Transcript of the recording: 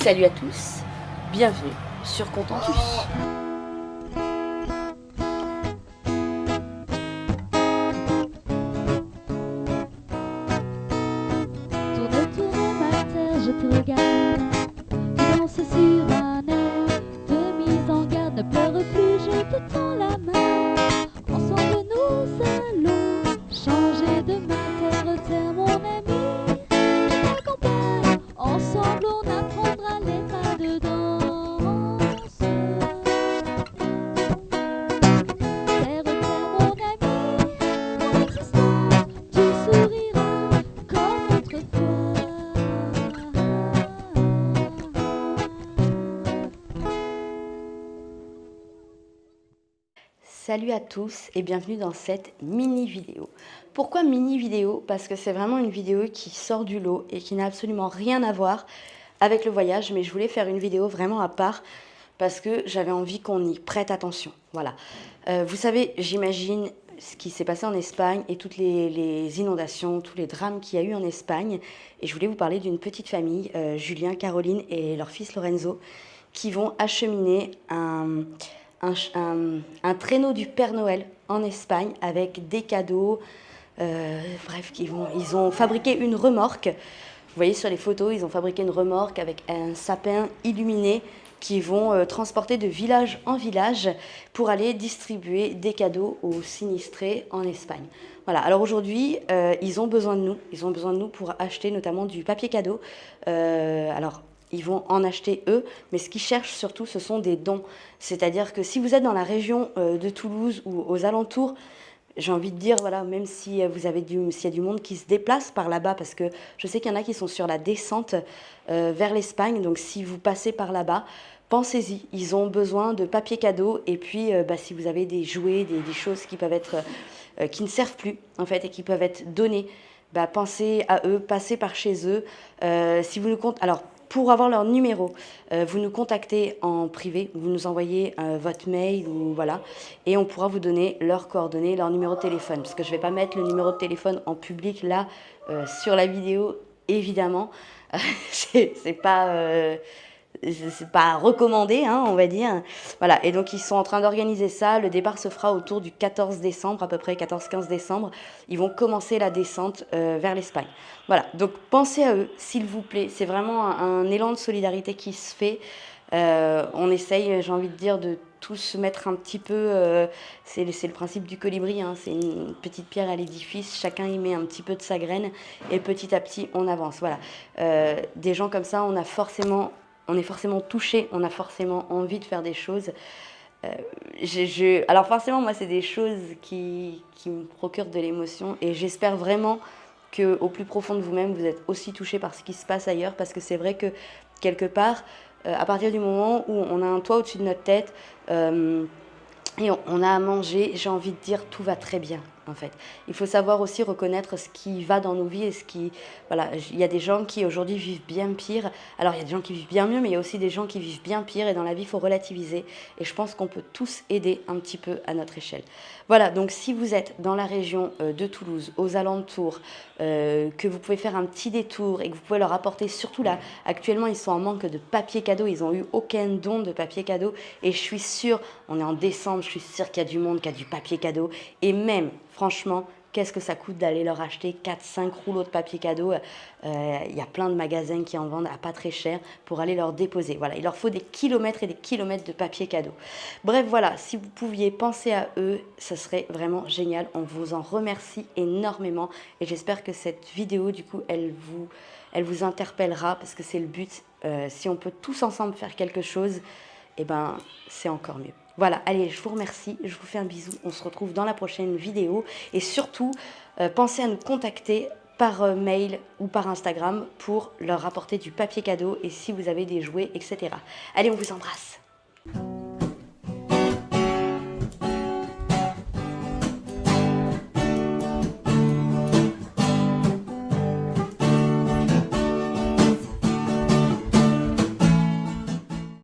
Salut à tous, bienvenue sur Contentus. Tourne, tourne ma terre, je te regarde. Tu danses sur un air de mise en garde. Ne pleure plus, je te tends la main. Ensemble nous allons changer de terre, terre mon ami. Je t'accompagne, ensemble on apprendra les pas de danse. Terre, terre mon ami, mon existence, tu souriras comme autrefois. Salut à tous et bienvenue dans cette mini vidéo. Pourquoi mini vidéo? Parce que c'est vraiment une vidéo qui sort du lot et qui n'a absolument rien à voir avec le voyage, mais je voulais faire une vidéo vraiment à part parce que j'avais envie qu'on y prête attention. Voilà. Vous savez, j'imagine ce qui s'est passé en Espagne et toutes les inondations, tous les drames qu'il y a eu en Espagne. Et je voulais vous parler d'une petite famille, Julien, Caroline et leur fils Lorenzo, qui vont acheminer un traîneau du Père Noël en Espagne avec des cadeaux. Bref, ils ont fabriqué une remorque. Vous voyez sur les photos, ils ont fabriqué une remorque avec un sapin illuminé qui vont transporter de village en village pour aller distribuer des cadeaux aux sinistrés en Espagne. Voilà, alors aujourd'hui, ils ont besoin de nous. Ils ont besoin de nous pour acheter notamment du papier cadeau. Alors, ils vont en acheter eux, mais ce qu'ils cherchent surtout, ce sont des dons. C'est-à-dire que si vous êtes dans la région de Toulouse ou aux alentours, j'ai envie de dire, voilà, même si s'il y a du monde qui se déplace par là-bas, parce que je sais qu'il y en a qui sont sur la descente vers l'Espagne, donc si vous passez par là-bas, pensez-y, ils ont besoin de papier cadeau, et puis si vous avez des jouets, des choses qui peuvent être, qui ne servent plus, en fait, et qui peuvent être données, pensez à eux, passez par chez eux. Si vous nous comptez, alors, pour avoir leur numéro, vous nous contactez en privé, vous nous envoyez votre mail ou voilà, et on pourra vous donner leurs coordonnées, leur numéro de téléphone. Parce que je ne vais pas mettre le numéro de téléphone en public là sur la vidéo, évidemment. C'est pas recommandé, hein, on va dire. Voilà, et donc ils sont en train d'organiser ça. Le départ se fera autour du 14 décembre, à peu près 14-15 décembre. Ils vont commencer la descente vers l'Espagne. Voilà, donc pensez à eux, s'il vous plaît. C'est vraiment un élan de solidarité qui se fait. On essaye, j'ai envie de dire, de tous mettre un petit peu... c'est le principe du colibri, hein, c'est une petite pierre à l'édifice. Chacun y met un petit peu de sa graine et petit à petit, on avance. Voilà, des gens comme ça, on est forcément touché, on a forcément envie de faire des choses. Alors forcément, moi, c'est des choses qui me procurent de l'émotion et j'espère vraiment qu'au plus profond de vous-même, vous êtes aussi touché par ce qui se passe ailleurs, parce que c'est vrai que quelque part, à partir du moment où on a un toit au-dessus de notre tête, et on a à manger, j'ai envie de dire, tout va très bien, en fait. Il faut savoir aussi reconnaître ce qui va dans nos vies et ce qui... Voilà, il y a des gens qui aujourd'hui vivent bien pire. Alors, il y a des gens qui vivent bien mieux, mais il y a aussi des gens qui vivent bien pire. Et dans la vie, il faut relativiser. Et je pense qu'on peut tous aider un petit peu à notre échelle. Voilà, donc si vous êtes dans la région de Toulouse, aux alentours, que vous pouvez faire un petit détour et que vous pouvez leur apporter, surtout là, actuellement, ils sont en manque de papier cadeau. Ils n'ont eu aucun don de papier cadeau. Et je suis sûre, on est en décembre, je suis sûre qu'il y a du monde qui a du papier cadeau. Et même, franchement, qu'est-ce que ça coûte d'aller leur acheter 4-5 rouleaux de papier cadeau? Il y a plein de magasins qui en vendent à pas très cher pour aller leur déposer. Voilà, il leur faut des kilomètres et des kilomètres de papier cadeau. Bref, voilà, si vous pouviez penser à eux, ça serait vraiment génial. On vous en remercie énormément et j'espère que cette vidéo, du coup, elle vous interpellera parce que c'est le but. Si on peut tous ensemble faire quelque chose, eh ben, c'est encore mieux. Voilà, allez, je vous remercie, je vous fais un bisou, on se retrouve dans la prochaine vidéo et surtout, pensez à nous contacter par mail ou par Instagram pour leur apporter du papier cadeau et si vous avez des jouets, etc. Allez, on vous embrasse.